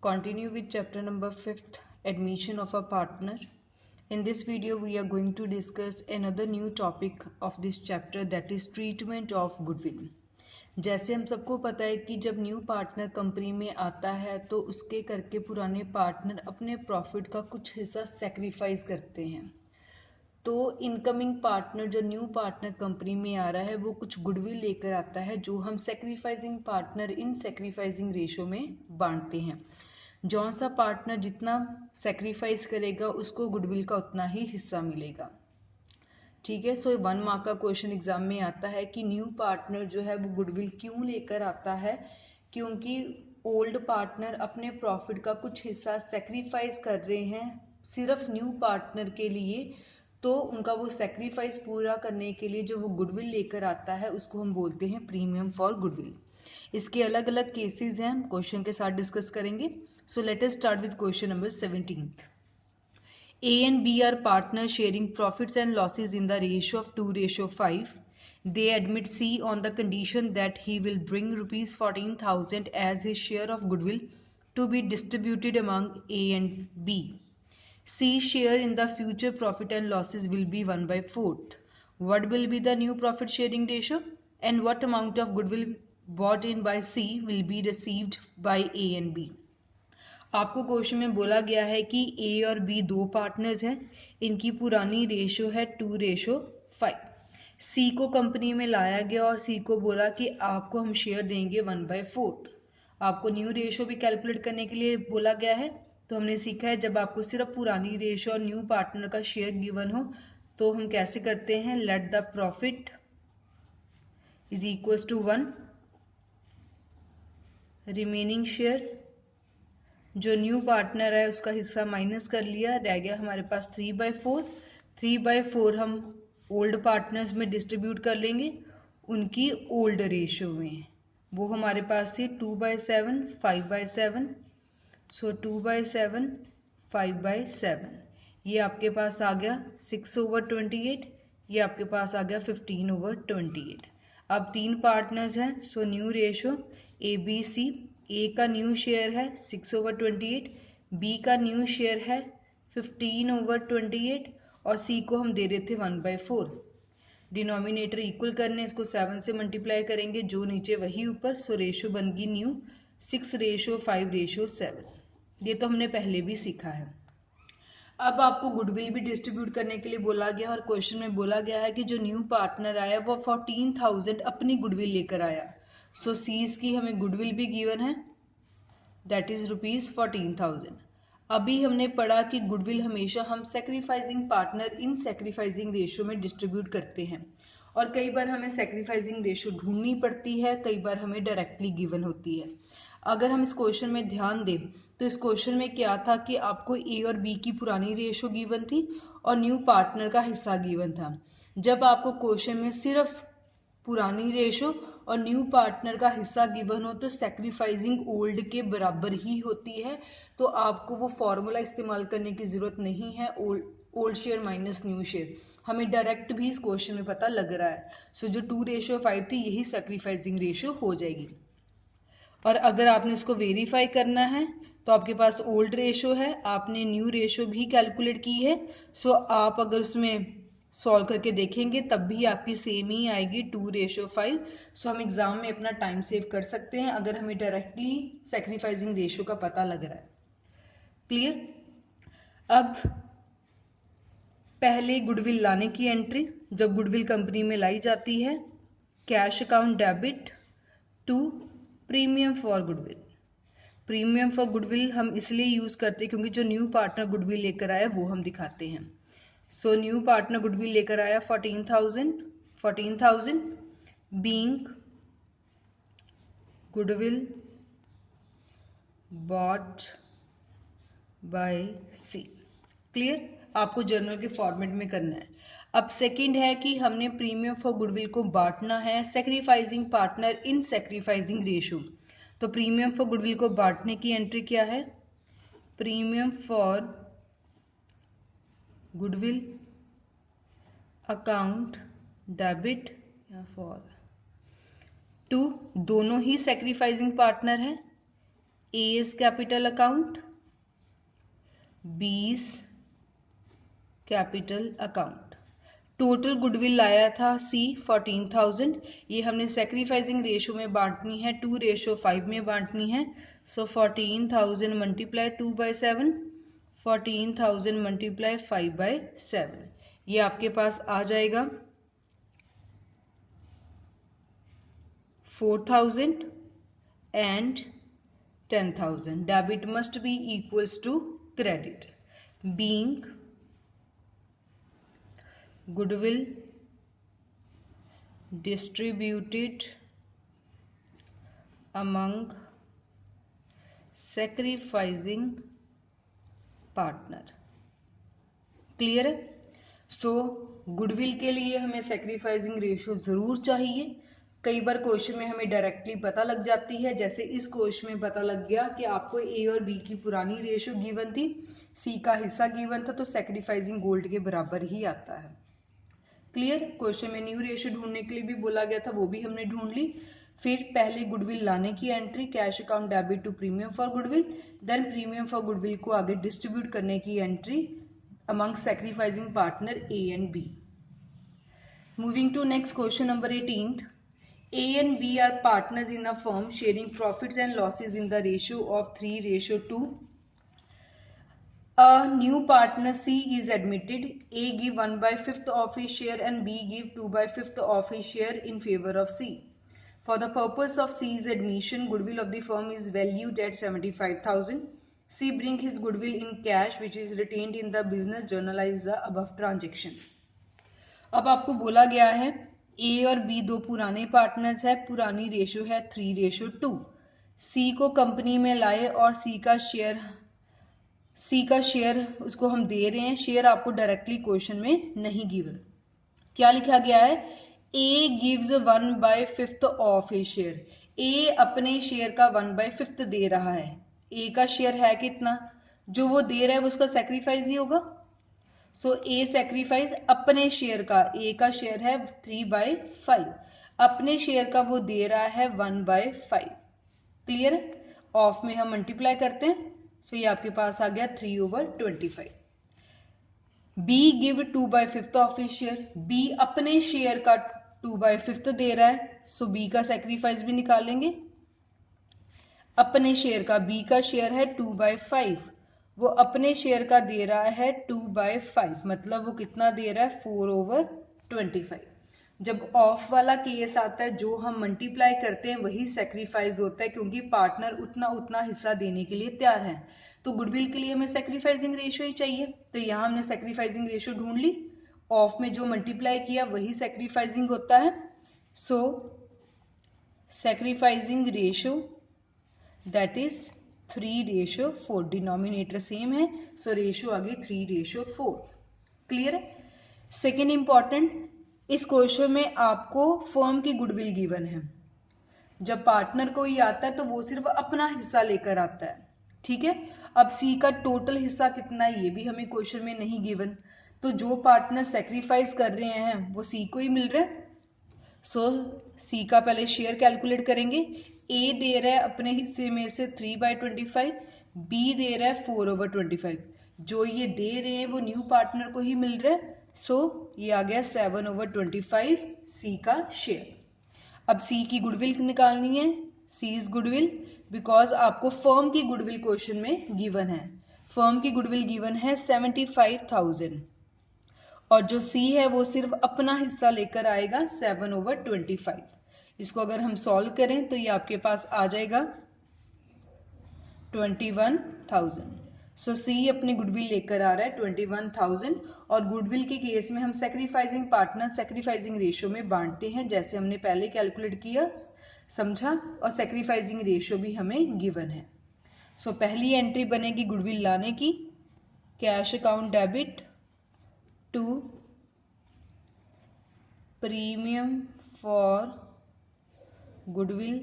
continue with chapter number 5th, admission of a partner. In this video we are going to discuss another new topic of this chapter, that is treatment of goodwill. जैसे हम सबको पता है कि जब new partner company में आता है तो उसके करके पुराने पार्टनर अपने प्रॉफिट का कुछ हिस्सा सेक्रीफाइस करते हैं। तो इनकमिंग पार्टनर जो न्यू पार्टनर कंपनी में आ रहा है वो कुछ गुडविल लेकर आता है जो हम sacrificing partner in sacrificing ratio में बांटते हैं। जौन सा पार्टनर जितना सेक्रीफाइस करेगा उसको गुडविल का उतना ही हिस्सा मिलेगा। ठीक है, सो 1 मार्क का क्वेश्चन एग्जाम में आता है कि न्यू पार्टनर जो है वो गुडविल क्यों लेकर आता है, क्योंकि ओल्ड पार्टनर अपने प्रॉफिट का कुछ हिस्सा सेक्रीफाइस कर रहे हैं सिर्फ न्यू पार्टनर के लिए। तो उनका वो सेक्रीफाइस पूरा करने के लिए जो वो गुडविल लेकर आता है उसको हम बोलते हैं प्रीमियम फॉर गुडविल। इसके अलग अलग केसेस हैं, हम क्वेश्चन के साथ डिस्कस करेंगे। So let us start with question number 17। A and B are partners sharing profits and losses in the ratio of 2:5. They admit C on the condition that he will bring rupees 14,000 as his share of goodwill to be distributed among A and B. C's share in the future profit and losses will be 1/4. What will be the new profit sharing ratio and what amount of goodwill bought in by C will be received by A and B? आपको question में बोला गया है कि A और B दो partners हैं, इनकी पुरानी रेशो है 2:5। C को कंपनी में लाया गया और C को बोला कि आपको हम शेयर देंगे 1/4। आपको न्यू रेशो भी कैलकुलेट करने के लिए बोला गया है। तो हमने सीखा है जब आपको सिर्फ पुरानी रेशो और न्यू पार्टनर का शेयर गिवन हो तो हम कैसे करते हैं, let the profit is equal to 1, remaining share जो न्यू पार्टनर है उसका हिस्सा माइनस कर लिया, रह गया हमारे पास 3/4। 3/4 हम ओल्ड पार्टनर्स में डिस्ट्रीब्यूट कर लेंगे उनकी ओल्ड रेशो में। वो हमारे पास थी 2/7, 5/7। सो 2/7, 5/7, ये आपके पास आ गया 6/28, ये आपके पास आ गया 15/28। अब तीन पार्टनर्स हैं, सो न्यू रेशो ABC। ए का न्यू शेयर है 6/28, बी का न्यू शेयर है 15/28 और सी को हम दे रहे थे 1/4। डिनोमिनेटर इक्वल करने, इसको 7 से मल्टीप्लाई करेंगे, जो नीचे वही ऊपर। सो रेशो बन गई न्यू 6:5:7। ये तो हमने पहले भी सीखा है। अब आपको गुडविल भी डिस्ट्रीब्यूट करने के लिए बोला गया और क्वेश्चन में बोला गया है कि जो न्यू पार्टनर आया वो 14,000 अपनी गुडविल लेकर आया। सो सीज की हमें गुडविल भी गिवन है, दैट इज ₹14,000। अभी हमने पढ़ा कि गुडविल हमेशा हम sacrificing partner in sacrificing ratio में डिस्ट्रीब्यूट करते हैं और कई बार हमें सेक्रीफाइसिंग रेशो ढूंढनी पड़ती है, कई बार हमें डायरेक्टली गिवन होती है। अगर हम इस क्वेश्चन में ध्यान दें तो इस क्वेश्चन में क्या था कि आपको ए और बी की पुरानी रेशो गिवन थी और न्यू पार्टनर का हिस्सा गिवन था। जब आपको क्वेश्चन में सिर्फ पुरानी रेशो और न्यू पार्टनर का हिस्सा गिवन हो तो सेक्रीफाइसिंग ओल्ड के बराबर ही होती है, तो आपको वो फॉर्मूला इस्तेमाल करने की जरूरत नहीं है, old share minus new share, हमें डायरेक्ट भी इस क्वेश्चन में पता लग रहा है। सो जो 2:5 थी यही सेक्रीफाइसिंग रेशो हो जाएगी। और अगर आपने इसको वेरीफाई करना है तो आपके पास ओल्ड रेशो है, आपने न्यू रेशो भी कैलकुलेट की है। सो आप अगर उसमें सॉल्व करके देखेंगे तब भी आपकी सेम ही आएगी 2:5। सो हम एग्जाम में अपना टाइम सेव कर सकते हैं अगर हमें डायरेक्टली सेक्रीफाइसिंग रेशो का पता लग रहा है। क्लियर। अब पहले गुडविल लाने की एंट्री, जब गुडविल कंपनी में लाई जाती है, cash account debit to premium for goodwill. Premium for goodwill हम इसलिए यूज करते हैं क्योंकि जो न्यू पार्टनर गुडविल लेकर आया वो हम दिखाते हैं। सो न्यू पार्टनर गुडविल लेकर आया 14,000 being goodwill bought by C. Clear, आपको जर्नल के फॉर्मेट में करना है। अब सेकंड है कि हमने प्रीमियम फॉर गुडविल को बांटना है sacrificing partner in sacrificing ratio. तो प्रीमियम फॉर गुडविल को बांटने की एंट्री क्या है, premium for goodwill account debit या फॉर टू, दोनों ही सेक्रीफाइसिंग पार्टनर हैं, A's capital account, B's capital account. Total goodwill लाया था C 14,000। ये हमने सेक्रीफाइसिंग रेशो में बांटनी है, 2:5 में बांटनी है। सो 14,000 मल्टीप्लाई 2/7, 14,000 मल्टीप्लाई 5/7, ये आपके पास आ जाएगा 4,000 and 10,000. Debit must be equals to credit. Being goodwill distributed among sacrificing partner. Clear है? सो गुडविल के लिए हमें सेक्रीफाइसिंग रेशियो जरूर चाहिए। कई बार क्वेश्चन में हमें डायरेक्टली पता लग जाती है, जैसे इस क्वेश्चन में पता लग गया कि आपको ए और बी की पुरानी रेशियो गिवन थी, सी का हिस्सा गिवन था, तो सेक्रीफाइसिंग गोल्ड के बराबर ही आता है। क्लियर? क्वेश्चन में न्यू रेशियो ढूंढने के लिए भी बोला गया था, वो भी हमने ढूंढ ली। फिर पहले गुडविल लाने की entry, cash account debit to premium for goodwill, then premium for goodwill को आगे डिस्ट्रीब्यूट करने की entry among sacrificing partner A and B. Moving to next question number 18. A and B are partners in a firm sharing profits and losses in the ratio of 3:2. A new partner C is admitted. A give 1/5 of his share and B give 2/5 of his share in favor of C. For the purpose of C's admission, goodwill of the firm is valued at 75,000. C bring his goodwill in cash which is retained in the business, journalize the above transaction. अब आपको बोला गया है A और B दो पुराने partners है, पुरानी रेशो है 3:2। C को कंपनी में लाए और C का शेयर उसको हम दे रहे हैं। शेयर आपको डायरेक्टली क्वेश्चन में नहीं गिवन। क्या लिखा गया है? A gives 1/5 of A share. A अपने शेयर का 1/5 दे रहा है। A का शेयर है कितना? जो वो दे रहा है वो उसका सेक्रीफाइस ही होगा। सो A सेक्रीफाइस अपने शेयर का, A का शेयर है 3/5, अपने शेयर का वो दे रहा है 1/5। क्लियर? ऑफ में हम मल्टीप्लाई करते हैं, सो ये आपके पास आ गया 3/25। B give 2/5 of his share. B अपने शेयर का 2/5 दे रहा है, सो B का सेक्रीफाइस भी निकालेंगे। अपने शेयर का, B का शेयर है 2/5, वो अपने शेयर का दे रहा है 2/5, मतलब वो कितना दे रहा है 4/25। जब ऑफ वाला केस आता है, जो हम मल्टीप्लाई करते हैं वही सेक्रीफाइस होता है, क्योंकि पार्टनर उतना उतना हिस्सा देने के लिए तैयार है। तो गुडविल के लिए हमें सेक्रीफाइसिंग रेशियो ही चाहिए, तो यहाँ हमने सेक्रीफाइसिंग रेशियो ढूंढ ली। ऑफ में जो मल्टीप्लाई किया वही सेक्रीफाइसिंग होता है। So sacrificing ratio that is 3:4। Denominator same है, सो रेशियो आ गई 3:4। क्लियर है? सेकेंड इंपॉर्टेंट, इस क्वेश्चन में आपको फर्म की गुडविल गिवन है। जब पार्टनर कोई आता है तो वो सिर्फ अपना हिस्सा लेकर आता है, ठीक है। अब सी का टोटल हिस्सा कितना है ये भी हमें क्वेश्चन में नहीं गिवन, तो जो पार्टनर सेक्रीफाइस कर रहे हैं वो सी को ही मिल रहा है। सो सी का पहले शेयर कैलकुलेट करेंगे। ए दे रहा है अपने हिस्से में से 3/25, बी दे रहा है 4/25। जो ये दे रहे हैं वो न्यू पार्टनर को ही मिल रहा है, सो ये आ गया 7/25 सी का शेयर। अब सी की गुडविल निकालनी है, सीज गुडविल, बिकॉज आपको फर्म की गुडविल क्वेश्चन में गिवन है। फर्म की गुडविल गिवन है 75,000 और जो सी है वो सिर्फ अपना हिस्सा लेकर आएगा 7/25। इसको अगर हम सॉल्व करें तो ये आपके पास आ जाएगा 21,000। सो सी अपनी गुडविल लेकर आ रहा है 21,000, और गुडविल के केस में हम सेक्रीफाइसिंग पार्टनर सेक्रीफाइसिंग रेशियो में बांटते हैं, जैसे हमने पहले कैलकुलेट किया, समझा। और सेक्रीफाइसिंग रेशियो भी हमें गिवन है। सो पहली एंट्री बनेगी गुडविल लाने की, cash account debit to premium for goodwill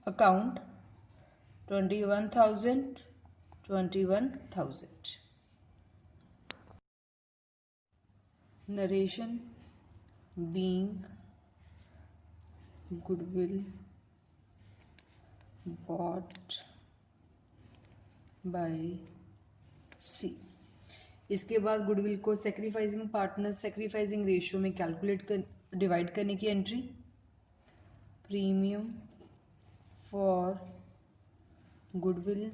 account 21,000 21,000। Narration being goodwill bought by C. इसके बाद गुडविल को सेक्रीफाइसिंग पार्टनर सेक्रीफाइसिंग रेशियो में डिवाइड करने की entry, premium for goodwill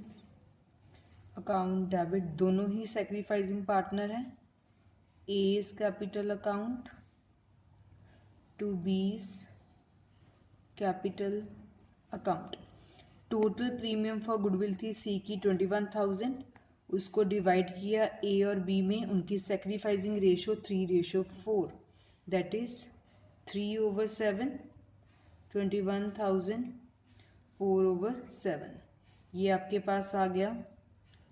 account debit, दोनों ही सेक्रीफाइसिंग पार्टनर हैं, A's capital account to B's capital account. Total premium for goodwill थी सी की 21,000, उसको डिवाइड किया ए और बी में, उनकी सेक्रीफाइसिंग रेशियो 3:4, दैट इज 3/7, 21,000 4/7। ये आपके पास आ गया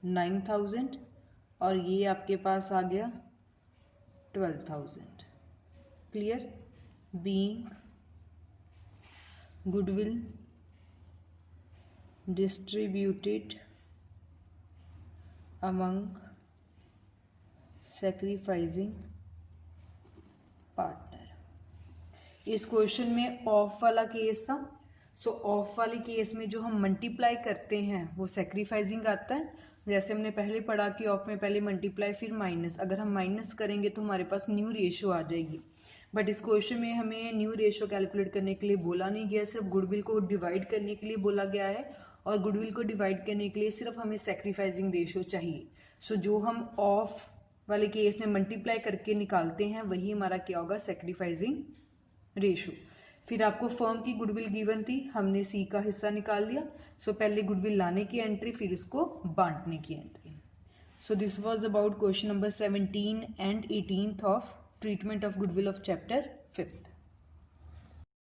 9,000 और ये आपके पास आ गया 12,000। Clear? Being goodwill distributed among sacrificing partner। इस क्वेश्चन में ऑफ वाला केस था, सो ऑफ वाले केस में जो हम मल्टीप्लाई करते हैं वो सेक्रीफाइसिंग आता है। जैसे हमने पहले पढ़ा कि ऑफ में पहले मल्टीप्लाई फिर माइनस, अगर हम माइनस करेंगे तो हमारे पास न्यू रेशियो आ जाएगी। बट इस क्वेश्चन में हमें न्यू रेशियो कैलकुलेट करने के लिए बोला नहीं गया, सिर्फ गुडविल को डिवाइड करने के लिए बोला गया है, और गुडविल को डिवाइड करने के लिए सिर्फ हमें सेक्रीफाइसिंग रेशियो चाहिए। सो जो हम ऑफ वाले केस में मल्टीप्लाई करके निकालते हैं वही हमारा क्या होगा, सेक्रीफाइसिंग रेशियो। फिर आपको फर्म की गुडविल गिवन थी, हमने सी का हिस्सा निकाल लिया। सो पहले गुडविल लाने की एंट्री, फिर उसको बांटने की entry. So this was about question number 17 and 18 of treatment of goodwill of chapter 5।